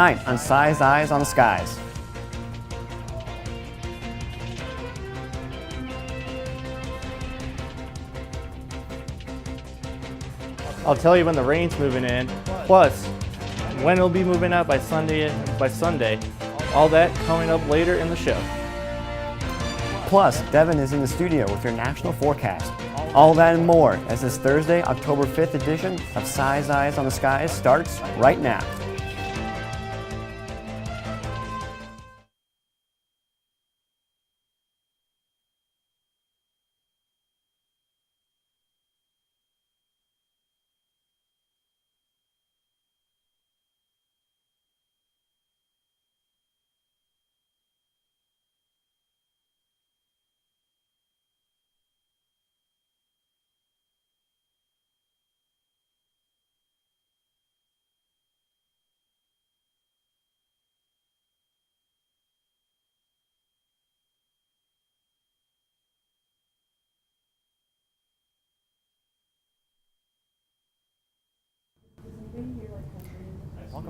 tonight on Size Eyes on the Skies. I'll tell you when the rain's moving in, plus when it'll be moving out by Sunday. All that coming up later in the show. Plus, Devon is in the studio with your national forecast. All that and more as this Thursday, October 5th edition of Size Eyes on the Skies starts right now.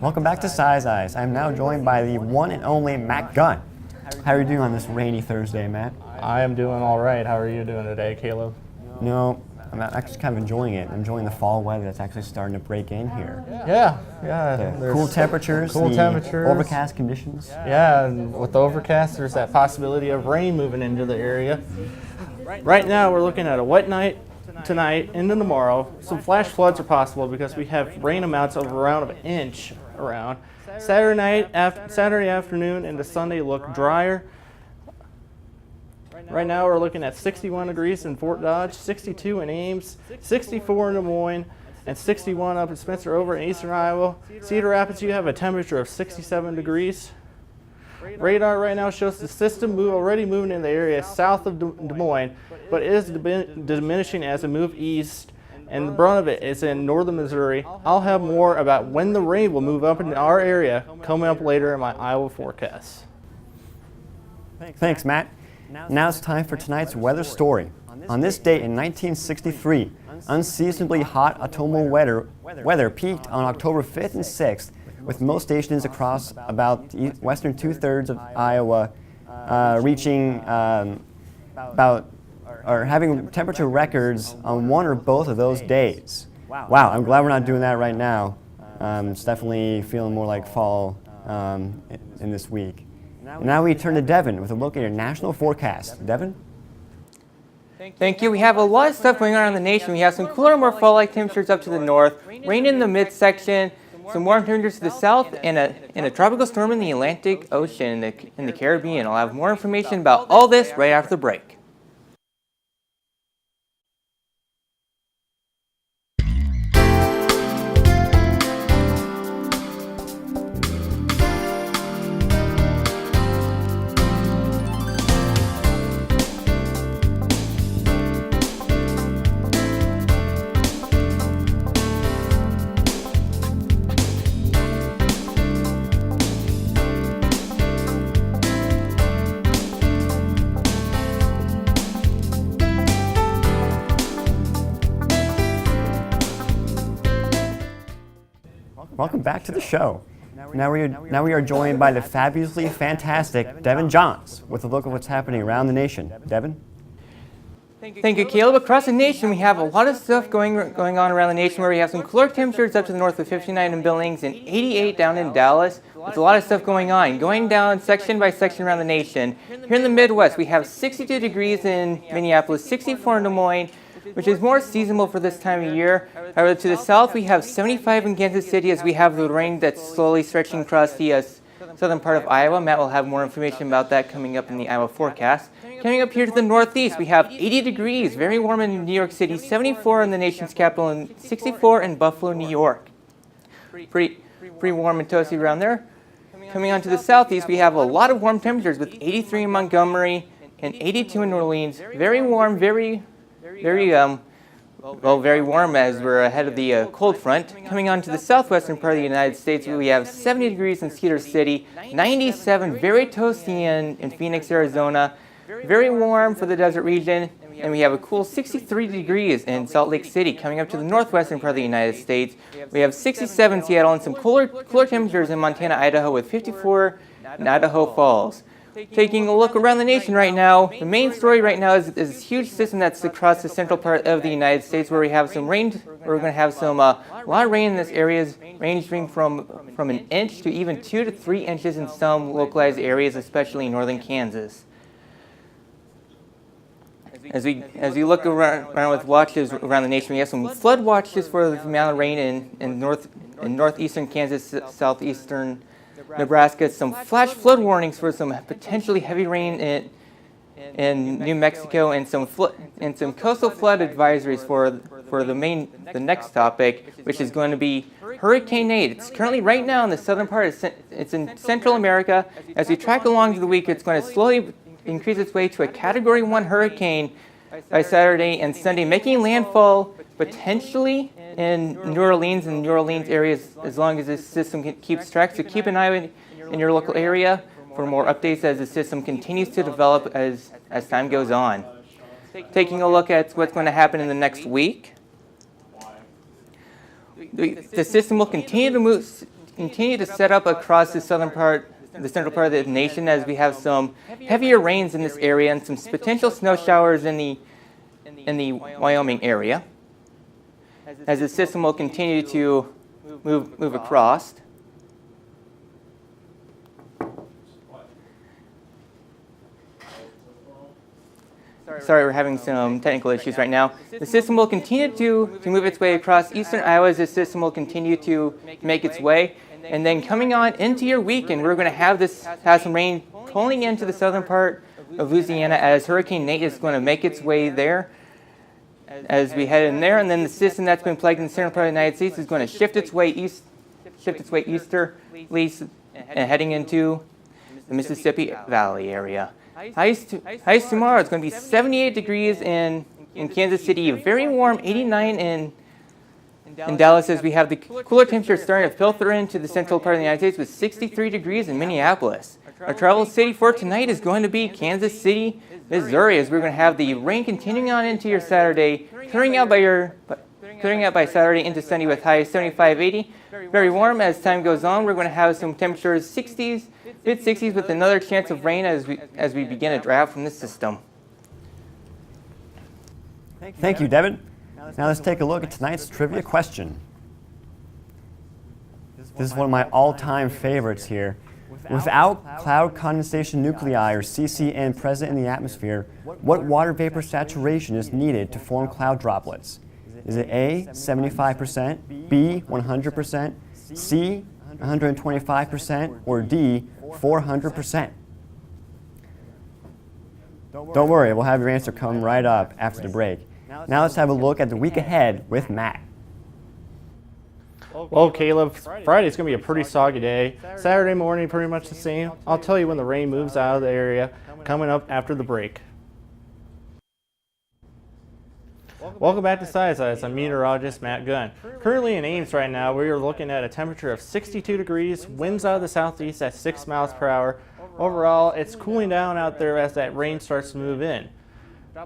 Welcome back to Size Eyes. I'm now joined by the one and only Matt Gunn. How are you doing on this rainy Thursday, Matt? I am doing all right. How are you doing today, Caleb? No, I'm actually kind of enjoying it. I'm enjoying the fall weather that's actually starting to break in here. Yeah. Cool temperatures, overcast conditions. Yeah, and with the overcast, there's that possibility of rain moving into the area. Right now, we're looking at a wet night tonight into tomorrow. Some flash floods are possible because we have rain amounts of around an inch around. Saturday afternoon into Sunday look drier. Right now we're looking at 61 degrees in Fort Dodge, 62 in Ames, 64 in Des Moines, and 61 up in Spencer over in eastern Iowa. Cedar Rapids, you have a temperature of 67 degrees. Radar right now shows the system already moving in the area south of Des Moines, but it is diminishing as it moves east, and the brunt of it is in northern Missouri. I'll have more about when the rain will move up in our area coming up later in my Iowa forecast. Thanks, Matt. Now it's time for tonight's weather story. On this date in 1963, unseasonably hot autumnal weather peaked on October 5th and 6th, with most stations across about the western two-thirds of Iowa reaching having temperature records on one or both of those days. Wow, I'm glad we're not doing that right now. It's definitely feeling more like fall in this week. Now we turn to Devon with a look at your national forecast. Devon? Thank you. We have a lot of stuff going on in the nation. We have some cooler, more fall-like temperatures up to the north, rain in the midsection, some warm temperatures to the south, and a tropical storm in the Atlantic Ocean in the Caribbean. I'll have more information about all this right after the break. Welcome back to the show. Now we are joined by the fabulously fantastic Devon Johns with a look at what's happening around the nation. Devon? Thank you, Caleb. Across the nation, we have a lot of stuff going on around the nation where we have some cooler temperatures up to the north of 59 in Billings and 88 down in Dallas. There's a lot of stuff going on. Going down section by section around the nation. Here in the Midwest, we have 62 degrees in Minneapolis, 64 in Des Moines, which is more seasonal for this time of year. However, to the south, we have 75 in Kansas City as we have the rain that's slowly stretching across the southern part of Iowa. Matt will have more information about that coming up in the Iowa forecast. Coming up here to the northeast, we have 80 degrees, very warm in New York City, 74 in the nation's capital, and 64 in Buffalo, New York. Pretty warm and toasty around there. Coming on to the southeast, we have a lot of warm temperatures with 83 in Montgomery and 82 in New Orleans. Very warm, very warm as we're ahead of the cold front. Coming on to the southwestern part of the United States, we have 70 degrees in Cedar City, 97, very toasty in Phoenix, Arizona. Very warm for the desert region. And we have a cool 63 degrees in Salt Lake City. Coming up to the northwestern part of the United States, we have 67 in Seattle and some cooler temperatures in Montana, Idaho, with 54 in Idaho Falls. Taking a look around the nation right now, the main story right now is this huge system that's across the central part of the United States, where we have some rain. We're going to have a lot of rain in this area, ranging from an inch to even 2 to 3 inches in some localized areas, especially in northern Kansas. As we look around with watches around the nation, we have some flood watches for the amount of rain in northeastern Kansas, southeastern Nebraska, some flash flood warnings for some potentially heavy rain in New Mexico, and some coastal flood advisories for the next topic, which is going to be Hurricane Nate. It's currently right now in the southern part. It's in Central America. As we track along through the week, it's going to slowly increase its way to a Category 1 hurricane by Saturday and Sunday, making landfall potentially in New Orleans and New Orleans areas as long as this system keeps track. So keep an eye in your local area for more updates as the system continues to develop as time goes on. Taking a look at what's going to happen in the next week. The system will continue to set up across the central part of the nation, as we have some heavier rains in this area and some potential snow showers in the Wyoming area, as the system will continue to move across. Sorry, we're having some technical issues right now. The system will continue to move its way across eastern Iowa as the system will continue to make its way. And then coming on into your weekend, we're going to have some rain pulling into the southern part of Louisiana as Hurricane Nate is going to make its way there as we head in there. And then the system that's been plaguing the central part of the United States is going to shift its way easterly and heading into the Mississippi Valley area. Highs tomorrow, it's going to be 78 degrees in Kansas City, very warm, 89 in Dallas, as we have the cooler temperatures starting to filter into the central part of the United States with 63 degrees in Minneapolis. Our travel city for tonight is going to be Kansas City, Missouri, as we're going to have the rain continuing on into your Saturday, clearing out by Saturday into Sunday with highs 75, 80. Very warm as time goes on. We're going to have some temperatures 60s, mid-60s, with another chance of rain as we begin a draft from this system. Thank you, Devon. Now let's take a look at tonight's trivia question. This is one of my all-time favorites here. Without cloud condensation nuclei, or CCN, present in the atmosphere, what water vapor saturation is needed to form cloud droplets? Is it A, 75%, B, 100%, C, 125%, or D, 400%? Don't worry, we'll have your answer come right up after the break. Now let's have a look at the week ahead with Matt. Well, Caleb, Friday's going to be a pretty soggy day. Saturday morning, pretty much the same. I'll tell you when the rain moves out of the area coming up after the break. Welcome back to SciScience. I'm meteorologist Matt Gunn. Currently in Ames right now, we are looking at a temperature of 62 degrees, winds out of the southeast at 6 miles per hour. Overall, it's cooling down out there as that rain starts to move in.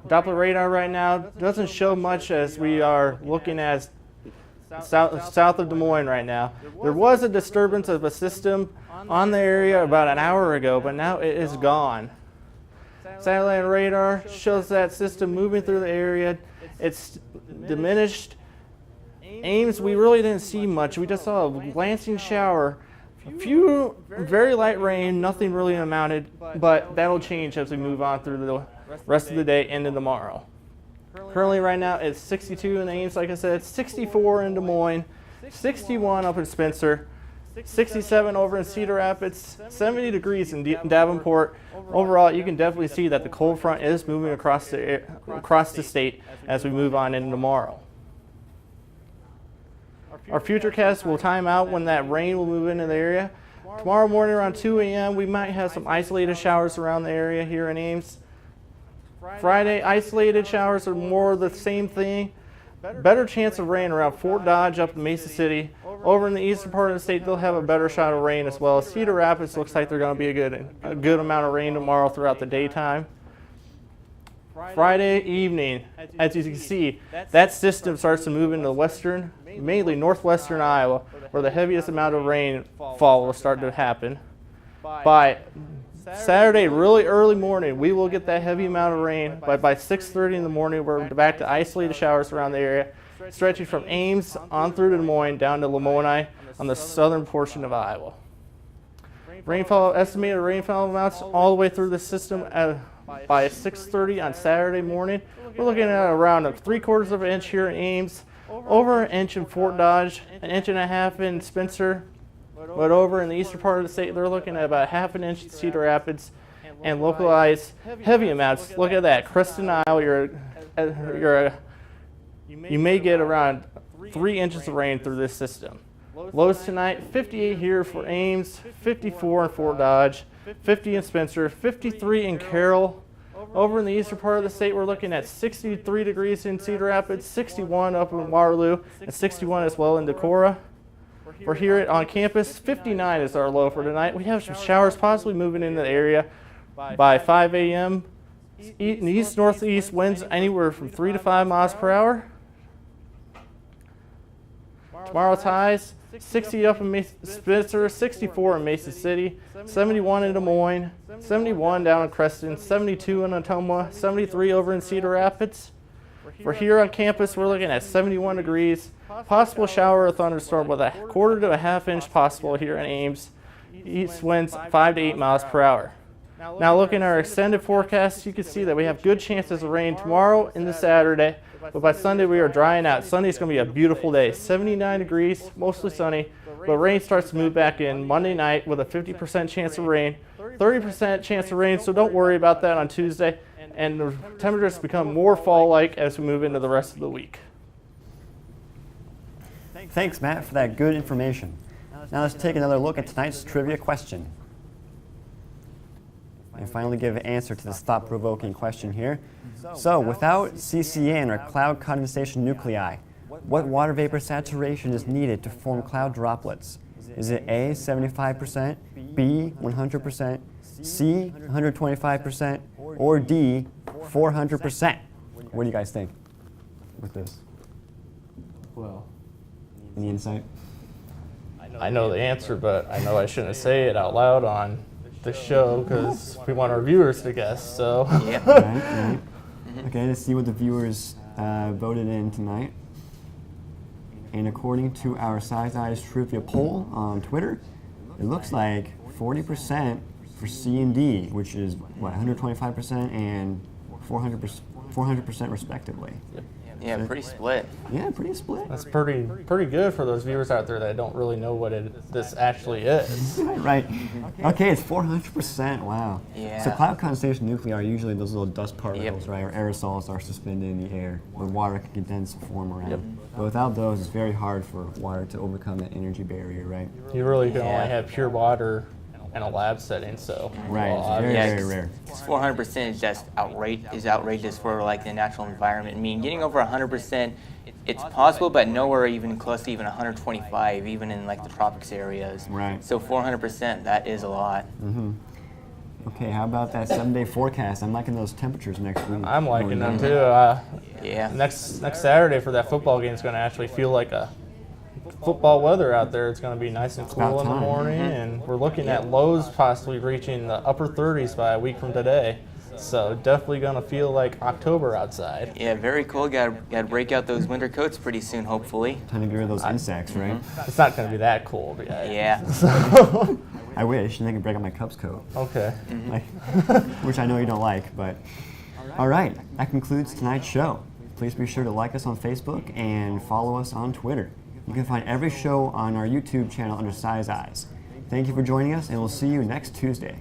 Doppler radar right now doesn't show much as we are looking at south of Des Moines right now. There was a disturbance of a system on the area about an hour ago, but now it is gone. Satellite radar shows that system moving through the area. It's diminished. Ames, we really didn't see much. We just saw a glancing shower. A few very light rain, nothing really amounted, but that'll change as we move on through the rest of the day into tomorrow. Currently right now it's 62 in Ames, like I said, 64 in Des Moines, 61 up in Spencer, 67 over in Cedar Rapids, 70 degrees in Davenport. Overall, you can definitely see that the cold front is moving across the state as we move on into tomorrow. Our futurecast will time out when that rain will move into the area. Tomorrow morning around 2 a.m. we might have some isolated showers around the area here in Ames. Friday, isolated showers are more the same thing. Better chance of rain around Fort Dodge up in Mesa City. Over in the eastern part of the state, they'll have a better shot of rain as well. Cedar Rapids looks like they're going to be a good amount of rain tomorrow throughout the daytime. Friday evening, as you can see, that system starts to move into western, mainly northwestern Iowa, where the heaviest amount of rainfall will start to happen. By Saturday, really early morning, we will get that heavy amount of rain. By 6:30 in the morning, we're back to isolated showers around the area, stretching from Ames on through to Des Moines down to Lamoni on the southern portion of Iowa. Estimated rainfall amounts all the way through the system by 6:30 on Saturday morning. We're looking at around 3/4 of an inch here in Ames, over an inch in Fort Dodge, an inch and a half in Spencer, but over in the eastern part of the state, they're looking at about half an inch in Cedar Rapids, and localized heavy amounts. Look at that, Creston, Iowa, you may get around 3 inches of rain through this system. Lows tonight, 58 here for Ames, 54 in Fort Dodge, 50 in Spencer, 53 in Carroll. Over in the eastern part of the state, we're looking at 63 degrees in Cedar Rapids, 61 up in Waterloo, and 61 as well in Decorah. We're here on campus, 59 is our low for tonight. We have some showers possibly moving into the area by 5 a.m. East-northeast winds anywhere from 3 to 5 miles per hour. Tomorrow's highs, 60 up in Spencer, 64 in Mason City, 71 in Des Moines, 71 down in Creston, 72 in Ottumwa, 73 over in Cedar Rapids. For here on campus, we're looking at 71 degrees, possible shower or thunderstorm with 1/4 to a 1/2 inch possible here in Ames. East winds 5 to 8 miles per hour. Now looking at our extended forecast, you can see that we have good chances of rain tomorrow and this Saturday, but by Sunday we are drying out. Sunday's going to be a beautiful day, 79 degrees, mostly sunny, but rain starts to move back in Monday night with a 50% chance of rain, 30% chance of rain, so don't worry about that on Tuesday, and the temperatures become more fall-like as we move into the rest of the week. Thanks, Matt, for that good information. Now let's take another look at tonight's trivia question. And finally give an answer to this thought-provoking question here. So, without CCN, or cloud condensation nuclei, what water vapor saturation is needed to form cloud droplets? Is it A, 75%, B, 100%, C, 125%, or D, 400%? What do you guys think with this? Well, any insight? I know the answer, but I know I shouldn't say it out loud on the show because we want our viewers to guess. So. Yep. Right. Okay, let's see what the viewers voted in tonight. And according to our Size Eyes trivia poll on Twitter, it looks like 40% for C and D, which is what, 125% and 400% respectively. Yep. Yeah, pretty split. Yeah, pretty split. That's pretty good for those viewers out there that don't really know what this actually is. Right. Okay, it's 400%. Wow. Yeah. So cloud condensation nuclei are usually those little dust particles, right, or aerosols that are suspended in the air where water can condense and form around. Yep. But without those, it's very hard for water to overcome that energy barrier, right? You really can only have pure water in a lab setting, so. Right, it's very rare. 400% is just outrageous for like the natural environment. I mean, getting over 100%, it's possible, but nowhere even close to even 125, even in like the tropics areas. Right. So 400%, that is a lot. Mm-hmm. Okay, how about that 7-day forecast? I'm liking those temperatures next week. I'm liking them too. Yeah. Next Saturday for that football game is going to actually feel like a football weather out there. It's going to be nice and cool in the morning, and we're looking at lows possibly reaching the upper 30s by a week from today. So definitely going to feel like October outside. Yeah, very cool. Got to break out those winter coats pretty soon, hopefully. Time to get rid of those insects, right? It's not going to be that cold yet. Yeah. So. I wish, and I can break out my Cubs coat. Okay. Which I know you don't like, but all right. That concludes tonight's show. Please be sure to like us on Facebook and follow us on Twitter. You can find every show on our YouTube channel under Size Eyes. Thank you for joining us, and we'll see you next Tuesday.